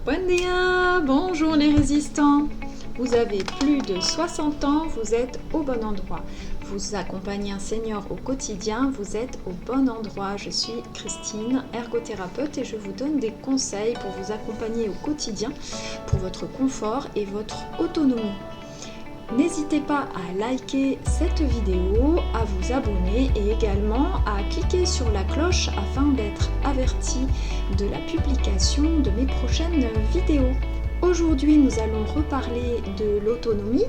Buen dia, bonjour les résistants. Vous avez plus de 60 ans, vous êtes au bon endroit. Vous accompagnez un senior au quotidien, vous êtes au bon endroit. Je suis Christine, ergothérapeute et je vous donne des conseils pour vous accompagner au quotidien, pour votre confort et votre autonomie. N'hésitez pas à liker cette vidéo, à vous abonner et également à cliquer sur la cloche afin d'être averti de la publication de mes prochaines vidéos. Aujourd'hui, nous allons reparler de l'autonomie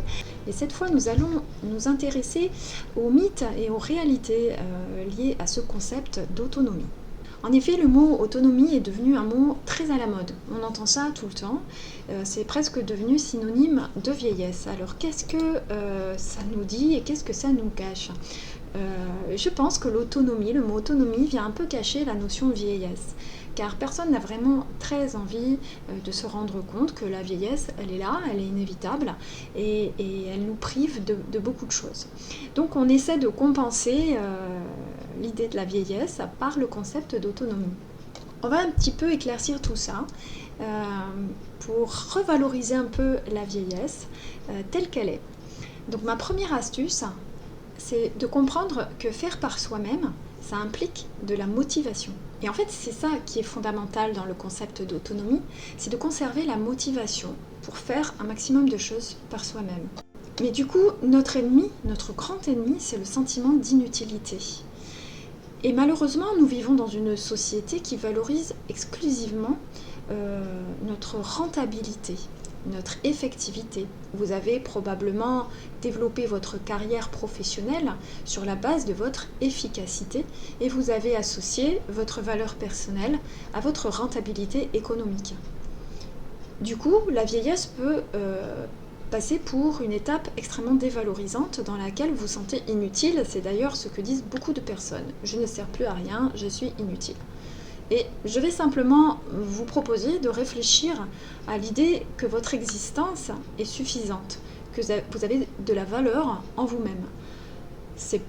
et cette fois, nous allons nous intéresser aux mythes et aux réalités liées à ce concept d'autonomie. En effet, le mot autonomie est devenu un mot très à la mode. On entend ça tout le temps. C'est presque devenu synonyme de vieillesse. Alors qu'est-ce que ça nous dit et qu'est-ce que ça nous cache ? Je pense que l'autonomie, le mot autonomie vient un peu cacher la notion de vieillesse. Car personne n'a vraiment très envie de se rendre compte que la vieillesse, elle est là, elle est inévitable et elle nous prive de beaucoup de choses. Donc on essaie de compenser l'idée de la vieillesse par le concept d'autonomie. On va un petit peu éclaircir tout ça pour revaloriser un peu la vieillesse telle qu'elle est. Donc ma première astuce, c'est de comprendre que faire par soi-même, ça implique de la motivation. Et en fait, c'est ça qui est fondamental dans le concept d'autonomie, c'est de conserver la motivation pour faire un maximum de choses par soi-même. Mais du coup, notre ennemi, notre grand ennemi, c'est le sentiment d'inutilité. Et malheureusement, nous vivons dans une société qui valorise exclusivement notre rentabilité, notre effectivité. Vous avez probablement développé votre carrière professionnelle sur la base de votre efficacité et vous avez associé votre valeur personnelle à votre rentabilité économique. Du coup, la vieillesse peut passer pour une étape extrêmement dévalorisante dans laquelle vous vous sentez inutile. C'est d'ailleurs ce que disent beaucoup de personnes. Je ne sers plus à rien, je suis inutile. Et je vais simplement vous proposer de réfléchir à l'idée que votre existence est suffisante, que vous avez de la valeur en vous-même. C'est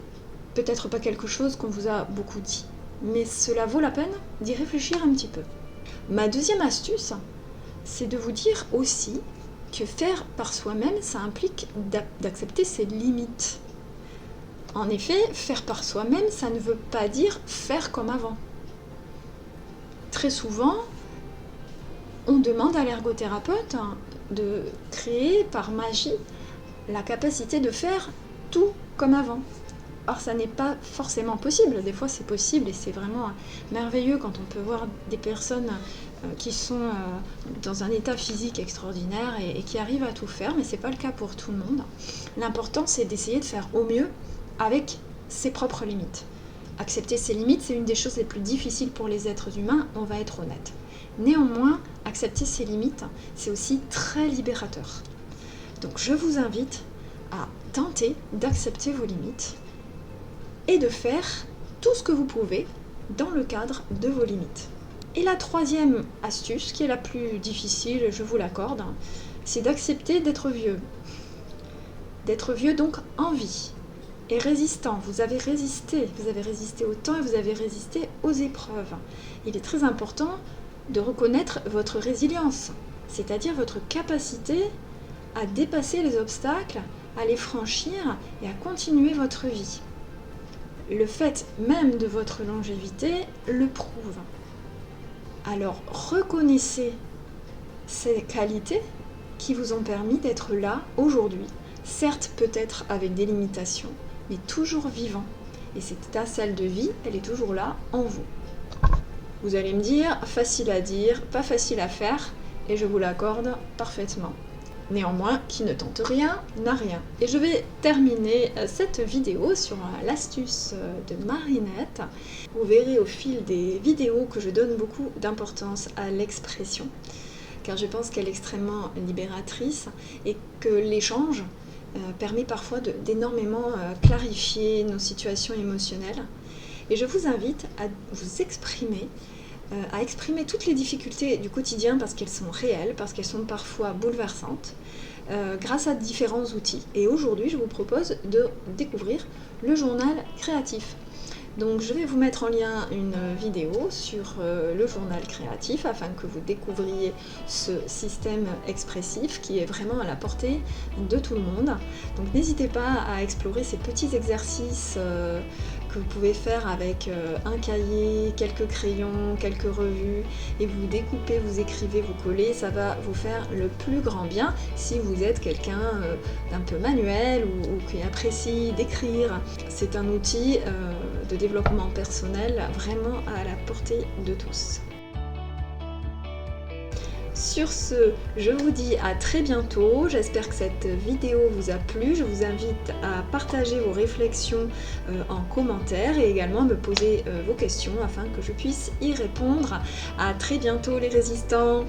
peut-être pas quelque chose qu'on vous a beaucoup dit, mais cela vaut la peine d'y réfléchir un petit peu. Ma deuxième astuce, c'est de vous dire aussi que faire par soi-même, ça implique d'accepter ses limites. En effet, faire par soi-même, ça ne veut pas dire faire comme avant. Très souvent, on demande à l'ergothérapeute de créer par magie la capacité de faire tout comme avant. Or, ça n'est pas forcément possible. Des fois, c'est possible et c'est vraiment merveilleux quand on peut voir des personnes qui sont dans un état physique extraordinaire et qui arrivent à tout faire, mais ce n'est pas le cas pour tout le monde. L'important, c'est d'essayer de faire au mieux avec ses propres limites. Accepter ses limites, c'est une des choses les plus difficiles pour les êtres humains, on va être honnête. Néanmoins, accepter ses limites, c'est aussi très libérateur. Donc je vous invite à tenter d'accepter vos limites et de faire tout ce que vous pouvez dans le cadre de vos limites. Et la troisième astuce, qui est la plus difficile, je vous l'accorde, c'est d'accepter d'être vieux. D'être vieux donc en vie. Et résistant, vous avez résisté au temps et vous avez résisté aux épreuves. Il est très important de reconnaître votre résilience, c'est-à-dire votre capacité à dépasser les obstacles, à les franchir et à continuer votre vie. Le fait même de votre longévité le prouve. Alors reconnaissez ces qualités qui vous ont permis d'être là aujourd'hui, certes peut-être avec des limitations, mais toujours vivant. Et cette étincelle de vie, elle est toujours là en vous. Vous allez me dire, facile à dire, pas facile à faire, et je vous l'accorde parfaitement. Néanmoins, qui ne tente rien, n'a rien. Et je vais terminer cette vidéo sur l'astuce de Marinette. Vous verrez au fil des vidéos que je donne beaucoup d'importance à l'expression, car je pense qu'elle est extrêmement libératrice et que l'échange permet parfois d'énormément clarifier nos situations émotionnelles. Et je vous invite à vous exprimer, à exprimer toutes les difficultés du quotidien parce qu'elles sont réelles, parce qu'elles sont parfois bouleversantes, grâce à différents outils. Et aujourd'hui, je vous propose de découvrir le journal créatif. Donc je vais vous mettre en lien une vidéo sur le journal créatif afin que vous découvriez ce système expressif qui est vraiment à la portée de tout le monde. Donc n'hésitez pas à explorer ces petits exercices que vous pouvez faire avec un cahier, quelques crayons, quelques revues, et vous découpez, vous écrivez, vous collez, ça va vous faire le plus grand bien si vous êtes quelqu'un d'un peu manuel ou qui apprécie d'écrire. C'est un outil de développement personnel vraiment à la portée de tous. Sur ce, je vous dis à très bientôt. J'espère que cette vidéo vous a plu. Je vous invite à partager vos réflexions en commentaire et également me poser vos questions afin que je puisse y répondre. À très bientôt les résistants!